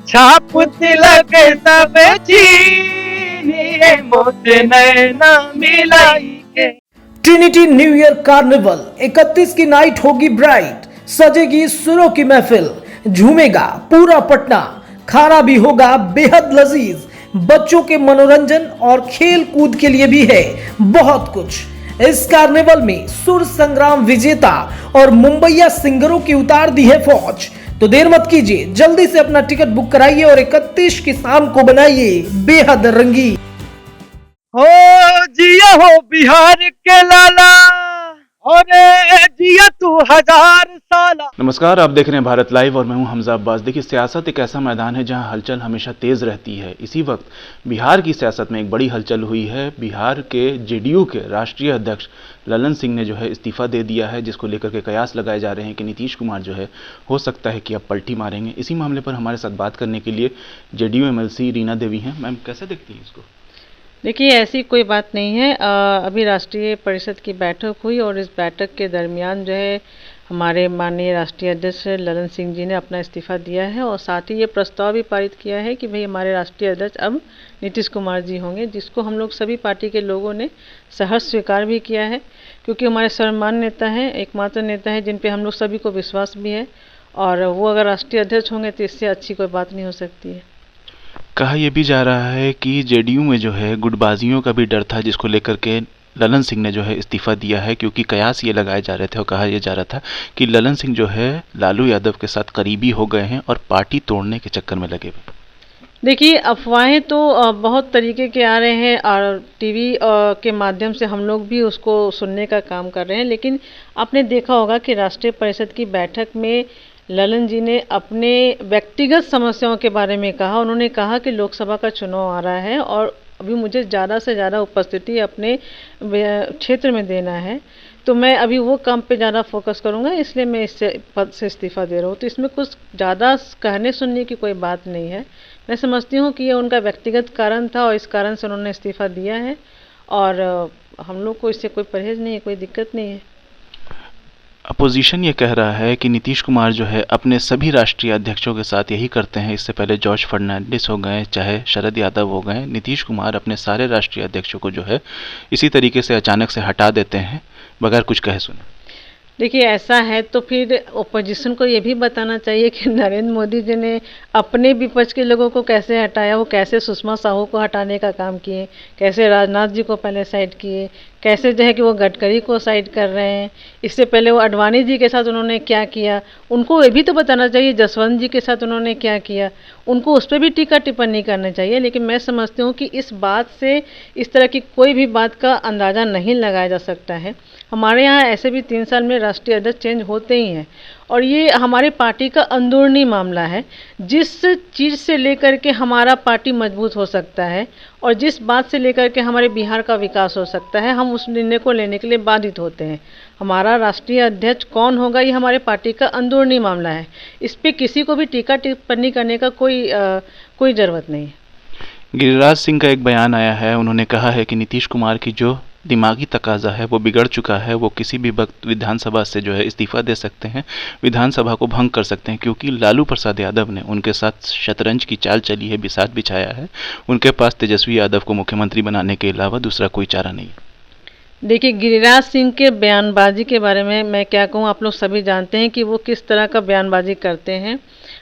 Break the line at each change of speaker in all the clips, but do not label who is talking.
छाप तिलक सब चीनिए मोत नैना मिलाई के।
ट्रिनिटी न्यू ईयर कार्निवल 31 की नाइट होगी ब्राइट, सजेगी सुरों की महफिल, झूमेगा पूरा पटना, खाना भी होगा बेहद लजीज, बच्चों के मनोरंजन और खेल कूद के लिए भी है बहुत कुछ। इस कार्निवल में सुर संग्राम विजेता और मुंबईया सिंगरों की उतार दी है फौज। तो देर मत कीजिए, जल्दी से अपना टिकट बुक कराइए और 31 की शाम को बनाइए बेहद रंगीन।
हो जिया हो बिहार के लाला, और जिया तू 1000 साला।
नमस्कार, आप देख रहे हैं भारत लाइव और मैं हूं हमजा अब्बास। देखिए, सियासत एक ऐसा मैदान है जहां हलचल हमेशा तेज रहती है। इसी वक्त बिहार की सियासत में एक बड़ी हलचल हुई है। बिहार के जेडीयू के राष्ट्रीय अध्यक्ष ललन सिंह ने जो है इस्तीफा दे दिया है, जिसको लेकर के कयास लगाए जा रहे हैं कि नीतीश कुमार जो है हो सकता है कि अब पलटी मारेंगे। इसी मामले पर हमारे साथ बात करने के लिए जेडीयू एमएलसी रीना देवी हैं। मैम, कैसे देखती हैं इसको?
देखिए, ऐसी कोई बात नहीं है। अभी राष्ट्रीय परिषद की बैठक हुई और इस बैठक के दरमियान जो है हमारे माननीय राष्ट्रीय अध्यक्ष ललन सिंह जी ने अपना इस्तीफा दिया है और साथ ही ये प्रस्ताव भी पारित किया है कि भाई हमारे राष्ट्रीय अध्यक्ष अब नीतीश कुमार जी होंगे, जिसको हम लोग सभी पार्टी के लोगों ने सहर्ष स्वीकार भी किया है, क्योंकि हमारे सर्वमान्य नेता हैं, एकमात्र नेता हैं जिन पे हम लोग सभी को विश्वास भी है, और वो अगर राष्ट्रीय अध्यक्ष होंगे तो इससे अच्छी कोई बात नहीं हो सकती है।
कहा यह भी जा रहा है कि जेडीयू में जो है गुटबाजियों का भी डर था, जिसको लेकर के ललन सिंह ने जो है इस्तीफा दिया है, क्योंकि कयास ये लगाए जा रहे थे और कहा यह जा रहा था कि ललन सिंह जो है लालू यादव के साथ करीबी हो गए हैं और पार्टी तोड़ने के चक्कर में लगे हुए।
देखिए, अफवाहें तो बहुत तरीके के आ रहे हैं और टीवी के माध्यम से हम लोग भी उसको सुनने का काम कर रहे हैं, लेकिन आपने देखा होगा कि राष्ट्रीय परिषद की बैठक में ललन जी ने अपने व्यक्तिगत समस्याओं के बारे में कहा। उन्होंने कहा कि लोकसभा का चुनाव आ रहा है और अभी मुझे ज़्यादा से ज़्यादा उपस्थिति अपने क्षेत्र में देना है, तो मैं अभी वो काम पे ज़्यादा फोकस करूँगा, इसलिए मैं इससे पद से इस्तीफ़ा दे रहा हूँ। तो इसमें कुछ ज़्यादा कहने सुनने की कोई बात नहीं है। मैं समझती हूँ कि ये उनका व्यक्तिगत कारण था और इस कारण से उन्होंने इस्तीफ़ा दिया है, और हम लोग को इससे कोई परहेज़ नहीं है, कोई दिक्कत नहीं है।
अपोजिशन ये कह रहा है कि नीतीश कुमार जो है अपने सभी राष्ट्रीय अध्यक्षों के साथ यही करते हैं। इससे पहले जॉर्ज फर्नांडिस हो गए, चाहे शरद यादव हो गए, नीतीश कुमार अपने सारे राष्ट्रीय अध्यक्षों को जो है इसी तरीके से अचानक से हटा देते हैं बगैर कुछ कहे सुने।
देखिए, ऐसा है तो फिर ओपोजिशन को ये भी बताना चाहिए कि नरेंद्र मोदी जी ने अपने विपक्ष के लोगों को कैसे हटाया, वो कैसे सुषमा साहू को हटाने का काम किए, कैसे राजनाथ जी को पहले साइड किए, कैसे जो है कि वो गडकरी को साइड कर रहे हैं, इससे पहले वो अडवाणी जी के साथ उन्होंने क्या किया, उनको ये भी तो बताना चाहिए जसवंत जी के साथ उन्होंने क्या किया, उनको उस पर भी टीका टिप्पणी करना चाहिए। लेकिन मैं समझती हूँ कि इस बात से इस तरह की कोई भी बात का अंदाज़ा नहीं लगाया जा सकता है। हमारे यहाँ ऐसे भी 3 साल में राष्ट्रीय अध्यक्ष चेंज होते ही हैं, और ये हमारी पार्टी का अंदरूनी मामला है। जिस चीज़ से लेकर के हमारा पार्टी मजबूत हो सकता है और जिस बात से लेकर के हमारे बिहार का विकास हो सकता है, हम उस निर्णय को लेने के लिए बाधित होते हैं। हमारा राष्ट्रीय अध्यक्ष कौन होगा, ये हमारे पार्टी का अंदरूनी मामला है। इस पर किसी को भी टीका टिप्पणी करने का कोई ज़रूरत नहीं है।
गिरिराज सिंह का एक बयान आया है, उन्होंने कहा है कि नीतीश कुमार की जो दिमागी तकाजा है वो बिगड़ चुका है, वो किसी भी वक्त विधानसभा से जो है इस्तीफा दे सकते हैं, विधानसभा को भंग कर सकते हैं, क्योंकि लालू प्रसाद यादव ने उनके साथ शतरंज की चाल चली है, बिसात बिछाया है। उनके पास तेजस्वी यादव को मुख्यमंत्री बनाने के अलावा दूसरा कोई चारा नहीं है।
देखिए, गिरिराज सिंह के बयानबाजी के बारे में मैं क्या कहूँ, आप लोग सभी जानते हैं कि वो किस तरह का बयानबाजी करते हैं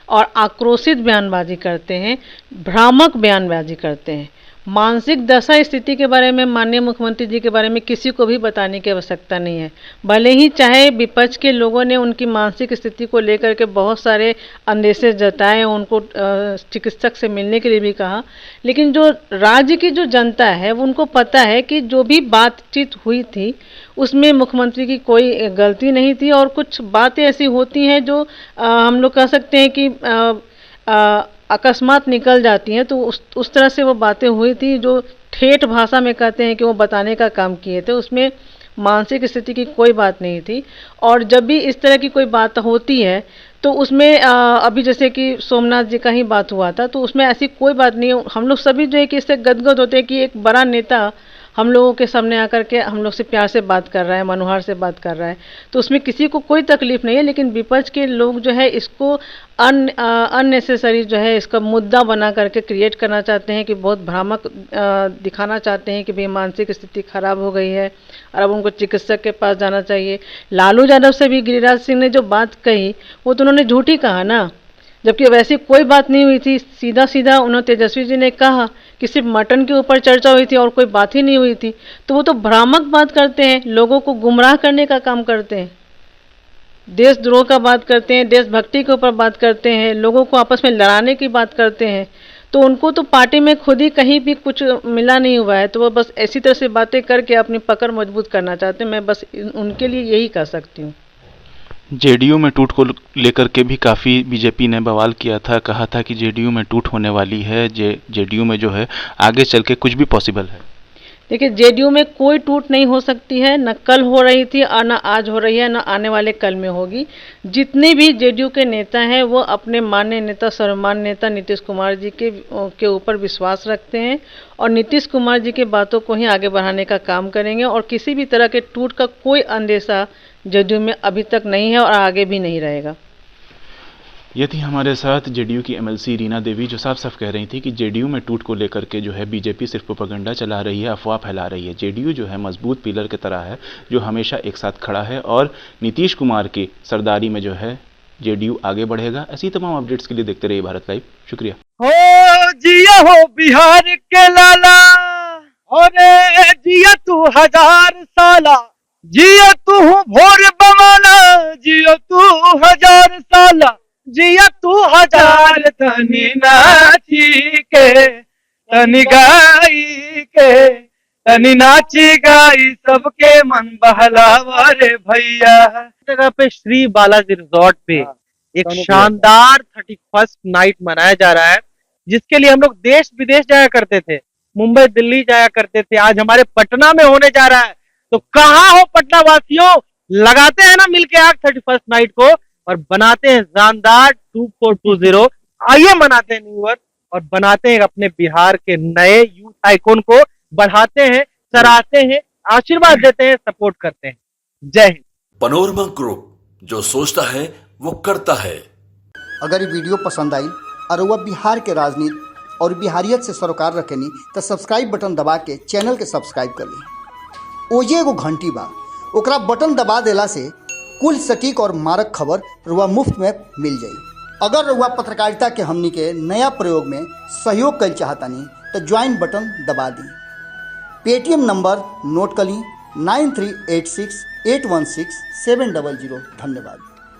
और आक्रोशित बयानबाजी करते हैं, भ्रामक बयानबाजी करते हैं। मानसिक दशा स्थिति के बारे में माननीय मुख्यमंत्री जी के बारे में किसी को भी बताने की आवश्यकता नहीं है। भले ही चाहे विपक्ष के लोगों ने उनकी मानसिक स्थिति को लेकर के बहुत सारे अंदेशे जताए, उनको चिकित्सक से मिलने के लिए भी कहा, लेकिन जो राज्य की जो जनता है वो उनको पता है कि जो भी बातचीत हुई थी उसमें मुख्यमंत्री की कोई गलती नहीं थी, और कुछ बातें ऐसी होती हैं जो हम लोग कह सकते हैं कि अकस्मात निकल जाती हैं। तो उस तरह से वो बातें हुई थी जो ठेठ भाषा में कहते हैं कि वो बताने का काम किए थे, उसमें मानसिक स्थिति की कोई बात नहीं थी। और जब भी इस तरह की कोई बात होती है तो उसमें अभी जैसे कि सोमनाथ जी का ही बात हुआ था, तो उसमें ऐसी कोई बात नहीं है। हम लोग सभी जो है कि इससे गदगद होते हैं कि एक बड़ा नेता हम लोगों के सामने आकर के हम लोग से प्यार से बात कर रहा है, मनुहार से बात कर रहा है, तो उसमें किसी को कोई तकलीफ नहीं है। लेकिन विपक्ष के लोग जो है इसको अननेसेसरी जो है इसका मुद्दा बना करके क्रिएट करना चाहते हैं कि बहुत भ्रामक दिखाना चाहते हैं कि भाई मानसिक स्थिति खराब हो गई है और अब उनको चिकित्सक के पास जाना चाहिए। लालू यादव से भी गिरिराज सिंह ने जो बात कही वो तो उन्होंने झूठी कहा ना, जबकि वैसी कोई बात नहीं हुई थी। सीधा सीधा उन्होंने तेजस्वी जी ने कहा कि सिर्फ मटन के ऊपर चर्चा हुई थी और कोई बात ही नहीं हुई थी। तो वो तो भ्रामक बात करते हैं, लोगों को गुमराह करने का काम करते हैं, देशद्रोह का बात करते हैं, देशभक्ति के ऊपर बात करते हैं, लोगों को आपस में लड़ाने की बात करते हैं। तो उनको तो पार्टी में खुद ही कहीं भी कुछ मिला नहीं हुआ है, तो वो बस ऐसी तरह से बातें करके अपनी पकड़ मजबूत करना चाहते हैं। मैं बस उनके लिए यही कह सकती हूँ।
जेडीयू में टूट को लेकर के भी काफ़ी बीजेपी ने बवाल किया था, कहा था कि जेडीयू में टूट होने वाली है, जेडीयू में जो है आगे चल के कुछ भी पॉसिबल है।
देखिए, जेडीयू में कोई टूट नहीं हो सकती है, न कल हो रही थी और न आज हो रही है, न आने वाले कल में होगी। जितने भी जेडीयू के नेता हैं वो अपने माननीय नेता, सर्वमान्य नेता नीतीश कुमार जी के ऊपर विश्वास रखते हैं और नीतीश कुमार जी की बातों को ही आगे बढ़ाने का काम करेंगे और किसी भी तरह के टूट का कोई अंदेशा जेडीयू में अभी तक नहीं है और आगे भी नहीं रहेगा।
ये थी हमारे साथ जेडीयू की एमएलसी रीना देवी, जो साफ साफ कह रही थी कि जेडीयू में टूट को लेकर के जो है बीजेपी सिर्फ प्रोपेगेंडा चला रही है, अफवाह फैला रही है। जेडीयू जो है मजबूत पिलर की तरह है जो हमेशा एक साथ खड़ा है और नीतीश कुमार की सरदारी में जो है जेडीयू आगे बढ़ेगा। ऐसी तमाम अपडेट्स के लिए देखते रहिए भारत लाइव। शुक्रिया।
हो जिया हो बिहार के लाला, और जिया तू 1000 साला, जिया तू भोर बमाना, जिया तू 1000 साला, जिया तू 1000 तनी नाची के, तनी गाई के, तनी नाची गाई सबके मन बहलावा रे भैया। जगह पे श्री बालाजी रिजॉर्ट पे एक शानदार 31st नाइट मनाया जा रहा है, जिसके लिए हम लोग देश विदेश जाया करते थे, मुंबई दिल्ली जाया करते थे। आज हमारे पटना में होने जा रहा है, तो कहाँ हो पटना वासियों, लगाते हैं ना मिलके आग 31st नाइट को और बनाते हैं शानदार 2420। आइए मनाते हैं न्यू ईयर और बनाते हैं अपने बिहार के नए यूथ आइकॉन को, बढ़ाते हैं, सराहते हैं, आशीर्वाद देते हैं, सपोर्ट करते हैं। जय हिंद।
पनोरमा ग्रुप, जो सोचता है वो करता है।
अगर ये वीडियो पसंद आई और वह बिहार के राजनीति और बिहारियत से सरोकार रखेनी तो सब्सक्राइब बटन दबा के चैनल के सब्सक्राइब कर ली। ओजे एगो घंटी बा, ओकरा बटन दबा देला से कुल सटीक और मारक खबर रुआ मुफ्त में मिल जाई। अगर रुआ पत्रकारिता के हमनी के नया प्रयोग में सहयोग कर चाहतानी तो ज्वाइन बटन दबा दी। पेटीएम नंबर नोट कर ली 9386816700। धन्यवाद।